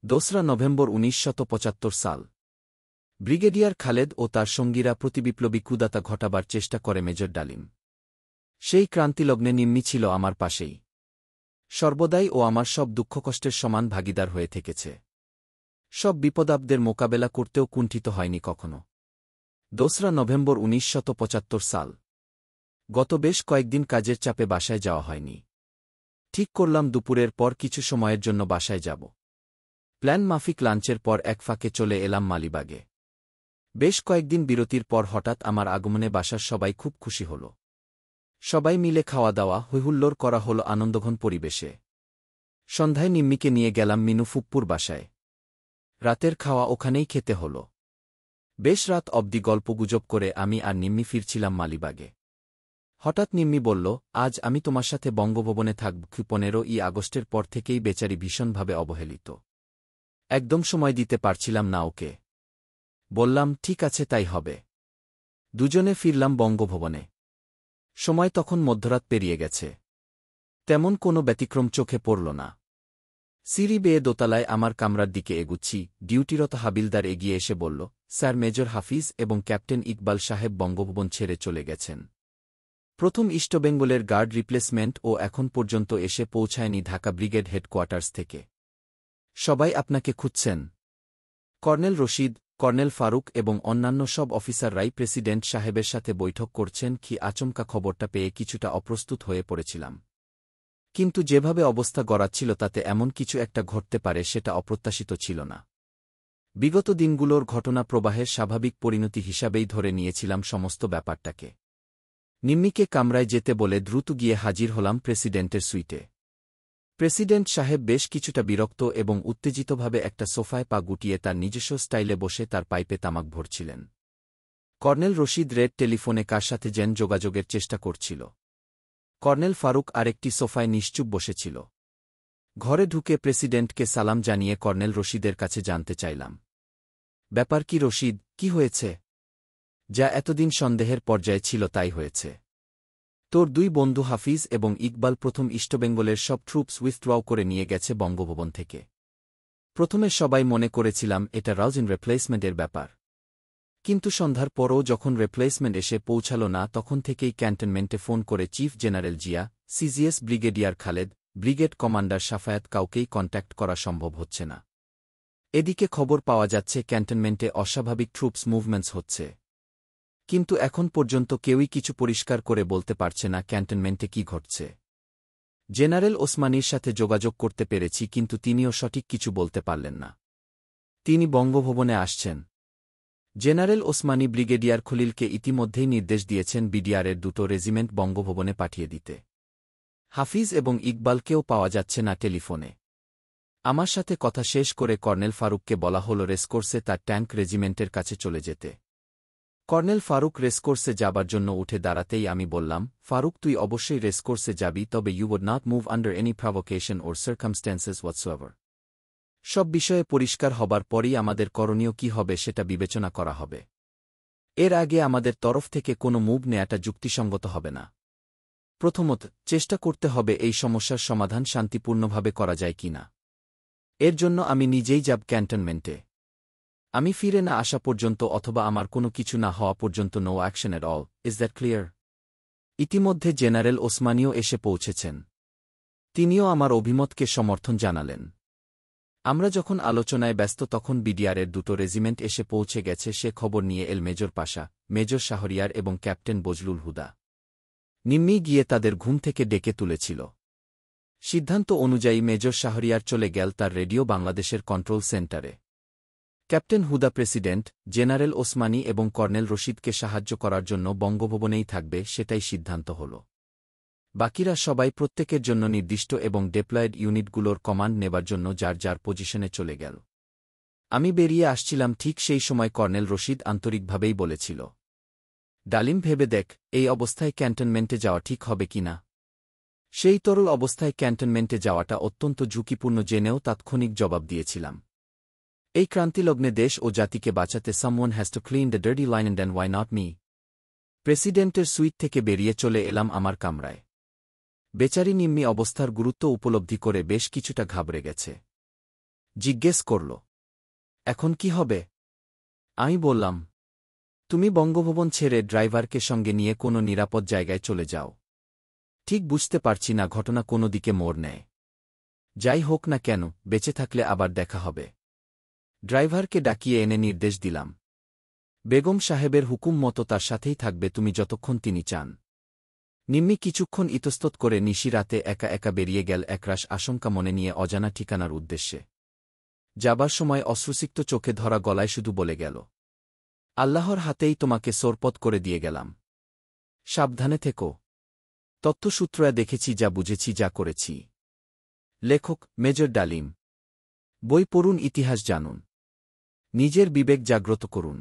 2 November 1975 সাল। Brigadier Khaled ও তার সঙ্গীরা প্রতিবিপ্লবী কুদাতা ঘটাবার চেষ্টা করে মেজর ডালিম। সেই ক্রান্তিলগ্নে নিম্মি ছিল আমার পাশেই। সর্বদাই ও আমার সব দুঃখকষ্টের সমান ভাগিদার হয়ে থেকেছে। সব বিপদাব্দের মোকাবেলা করতেও কুণ্ঠিত হয়নি কখনো। 2 নভেম্বর 1975 সাল। গত বেশ কয়েকদিন কাজের চাপে বাসায় যাওয়া হয়নি। ঠিক করলাম দুপুরের পর কিছু সময়ের জন্য বাসায় যাব। প্ল্যান মাফিক লাঞ্চের পর এক ফাঁকে চলে এলাম মালিবাগে। বেশ কয়েকদিন বিরতির পর হঠাৎ আমার আগমনে বাসার সবাই খুব খুশি হল। সবাই মিলে খাওয়া দাওয়া হৈহুল্লোড় করা হল আনন্দঘন পরিবেশে। সন্ধ্যায় নিম্মিকে নিয়ে গেলাম মিনু ফুপ্পুর বাসায়। রাতের খাওয়া ওখানেই খেতে হল। বেশ রাত অবধি গল্পগুজব করে আমি আর নিম্মি ফিরছিলাম মালিবাগে। হঠাৎ নিম্মি বলল, আজ আমি তোমার সাথে বঙ্গভবনে থাকব। 15ই আগস্টের পর থেকেই বেচারি ভীষণভাবে অবহেলিত। একদম সময় দিতে পারছিলাম না ওকে। বললাম, ঠিক আছে, তাই হবে। দুজনে ফিরলাম বঙ্গভবনে। সময় তখন মধ্যরাত পেরিয়ে গেছে। তেমন কোনো ব্যতিক্রম চোখে পড়ল না। সিঁড়ি বেয়ে দোতলায় আমার কামরার দিকে এগুচ্ছি। ডিউটিরত হাবিলদার এগিয়ে এসে বলল, স্যার, মেজর হাফিজ এবং ক্যাপ্টেন ইকবাল সাহেব বঙ্গভবন ছেড়ে চলে গেছেন। প্রথম ইস্টবেঙ্গলের গার্ড রিপ্লেসমেন্ট ও এখন পর্যন্ত এসে পৌঁছায়নি ঢাকা ব্রিগেড হেডকোয়ার্টার্স থেকে। সবাই আপনাকে খুঁজছেন। কর্নেল রশিদ, কর্নেল ফারুক এবং অন্যান্য সব অফিসাররাই প্রেসিডেন্ট সাহেবের সাথে বৈঠক করছেন। কি আচমকা খবরটা পেয়ে কিছুটা অপ্রস্তুত হয়ে পড়েছিলাম। কিন্তু যেভাবে অবস্থা গড়াচ্ছিল তাতে এমন কিছু একটা ঘটতে পারে সেটা অপ্রত্যাশিত ছিল না। বিগত দিনগুলোর ঘটনা প্রবাহের স্বাভাবিক পরিণতি হিসাবেই ধরে নিয়েছিলাম সমস্ত ব্যাপারটাকে। নিম্মিকে কামরায় যেতে বলে দ্রুত গিয়ে হাজির হলাম প্রেসিডেন্টের সুইটে। প্রেসিডেন্ট সাহেব বেশ কিছুটা বিরক্ত এবং উত্তেজিতভাবে একটা সোফায় পা গুটিয়ে তার নিজস্ব স্টাইলে বসে তার পাইপে তামাক ভরছিলেন। কর্নেল রশিদ রেড টেলিফোনে কার সাথে যেন যোগাযোগের চেষ্টা করছিল। কর্নেল ফারুক আরেকটি সোফায় নিশ্চুপ বসেছিল। ঘরে ঢুকে প্রেসিডেন্টকে সালাম জানিয়ে কর্নেল রশিদের কাছে জানতে চাইলাম, ব্যাপার কি রশিদ, কি হয়েছে? যা এতদিন সন্দেহের পর্যায়ে ছিল তাই হয়েছে। তোর দুই বন্ধু হাফিজ এবং ইকবাল প্রথম ইস্টবেঙ্গলের সব ট্রুপস উইথড্র করে নিয়ে গেছে বঙ্গভবন থেকে। প্রথমে সবাই মনে করেছিলাম এটা রাউজিন রিপ্লেসমেন্টের ব্যাপার। কিন্তু সন্ধ্যার পরও যখন রিপ্লেসমেন্ট এসে পৌঁছাল না তখন থেকেই ক্যান্টনমেন্টে ফোন করে chief general Zia, CGS brigadier Khaled, brigade commander Safayat কাউকেই কন্ট্যাক্ট করা সম্ভব হচ্ছে না। এদিকে খবর পাওয়া যাচ্ছে ক্যান্টনমেন্টে অস্বাভাবিক ট্রুপস মুভমেন্টস হচ্ছে। কিন্তু এখন পর্যন্ত কেউই কিছু পরিষ্কার করে বলতে পারছে না ক্যান্টনমেন্টে কি ঘটছে। জেনারেল ওসমানীর সাথে যোগাযোগ করতে পেরেছি কিন্তু তিনিও সঠিক কিছু বলতে পারলেন না। তিনি বঙ্গভবনে আসছেন। জেনারেল ওসমানী ব্রিগেডিয়ার খলিলকে ইতিমধ্যেই নির্দেশ দিয়েছেন বিডিআরের 2টো রেজিমেন্ট বঙ্গভবনে পাঠিয়ে দিতে। হাফিজ এবং ইকবালকেও পাওয়া যাচ্ছে না টেলিফোনে। আমার সাথে কথা শেষ করে কর্নেল ফারুককে বলা হল রেসকোর্সে তার ট্যাঙ্ক রেজিমেন্টের কাছে চলে যেতে। কর্নেল ফারুক রেসকোর্সে যাবার জন্য উঠে দাঁড়াতেই আমি বললাম, ফারুক, তুই অবশ্যই রেসকোর্সে যাবি, তবে you would not move under any provocation or circumstances whatsoever. সব বিষয়ে পরিষ্কার হবার পরই আমাদের করণীয় কী হবে সেটা বিবেচনা করা হবে। এর আগে আমাদের তরফ থেকে কোনো মুভ নেয়াটা যুক্তিসঙ্গত হবে না। প্রথমত, চেষ্টা করতে হবে এই সমস্যার সমাধান শান্তিপূর্ণভাবে করা যায় কিনা। এর জন্য আমি নিজেই যাব ক্যান্টনমেন্টে। আমি ফিরে না আসা পর্যন্ত অথবা আমার কোনো কিছু না হওয়া পর্যন্ত no action at all. Is that clear? ইতিমধ্যে জেনারেল ওসমানীও এসে পৌঁছেছেন। তিনিও আমার অভিমতকে সমর্থন জানালেন। আমরা যখন আলোচনায় ব্যস্ত তখন বিডিআরের 2টো রেজিমেন্ট এসে পৌঁছে গেছে সে খবর নিয়ে এল মেজর পাশা, মেজর শাহরিয়ার এবং ক্যাপ্টেন বজলুল হুদা। নিম্মি গিয়ে তাদের ঘুম থেকে ডেকে তুলেছিল। সিদ্ধান্ত অনুযায়ী মেজর শাহরিয়ার চলে গেল তার রেডিও বাংলাদেশের কন্ট্রোল সেন্টারে। ক্যাপ্টেন হুদা প্রেসিডেন্ট, জেনারেল ওসমানী এবং কর্নেল রশিদকে সাহায্য করার জন্য বঙ্গভবনেই থাকবে সেটাই সিদ্ধান্ত হল। বাকিরা সবাই প্রত্যেকের জন্য নির্দিষ্ট এবং ডেপ্লয়েড ইউনিটগুলোর কমান্ড নেবার জন্য যার যার পজিশনে চলে গেল। আমি বেরিয়ে আসছিলাম ঠিক সেই সময় কর্নেল রশিদ আন্তরিকভাবেই বলেছিল, ডালিম, ভেবে দেখ এই অবস্থায় ক্যান্টনমেন্টে যাওয়া ঠিক হবে কিনা। সেই তরল অবস্থায় ক্যান্টনমেন্টে যাওয়াটা অত্যন্ত ঝুঁকিপূর্ণ জেনেও তাৎক্ষণিক জবাব দিয়েছিলাম, এই ক্রান্তিলগ্নে দেশ ও জাতিকে বাঁচাতে someone has to clean the dirty line and then why not me. প্রেসিডেন্টের সুইট থেকে বেরিয়ে চলে এলাম আমার কামরায়। বেচারি নিম্মি অবস্থার গুরুত্ব উপলব্ধি করে বেশ কিছুটা ঘাবড়ে গেছে। জিজ্ঞেস করল, এখন কি হবে? আমি বললাম, তুমি বঙ্গভবন ছেড়ে ড্রাইভারকে সঙ্গে নিয়ে কোনো নিরাপদ জায়গায় চলে যাও। ঠিক বুঝতে পারছি না ঘটনা কোনো দিকে মোড় নেয়। যাই হোক না কেন, বেঁচে থাকলে আবার দেখা হবে। ড্রাইভারকে ডাকিয়ে এনে নির্দেশ দিলাম, বেগম সাহেবের হুকুম মতো তার সাথেই থাকবে তুমি যতক্ষণ তিনি চান। নিম্মি কিছুক্ষণ ইতস্তত করে নিশি রাতে একা একা বেরিয়ে গেল একরাশ আশঙ্কা মনে নিয়ে অজানা ঠিকানার উদ্দেশ্যে। যাবার সময় অশ্রুসিক্ত চোখে ধরা গলায় শুধু বলে গেল, আল্লাহর হাতেই তোমাকে সোরপত করে দিয়ে গেলাম। সাবধানে থেকো। তথ্যসূত্রয়া দেখেছি, যা বুঝেছি, যা করেছি। লেখক মেজর ডালিম। বই পড়ুন, ইতিহাস জানুন, নিজের বিবেক জাগ্রত করুন।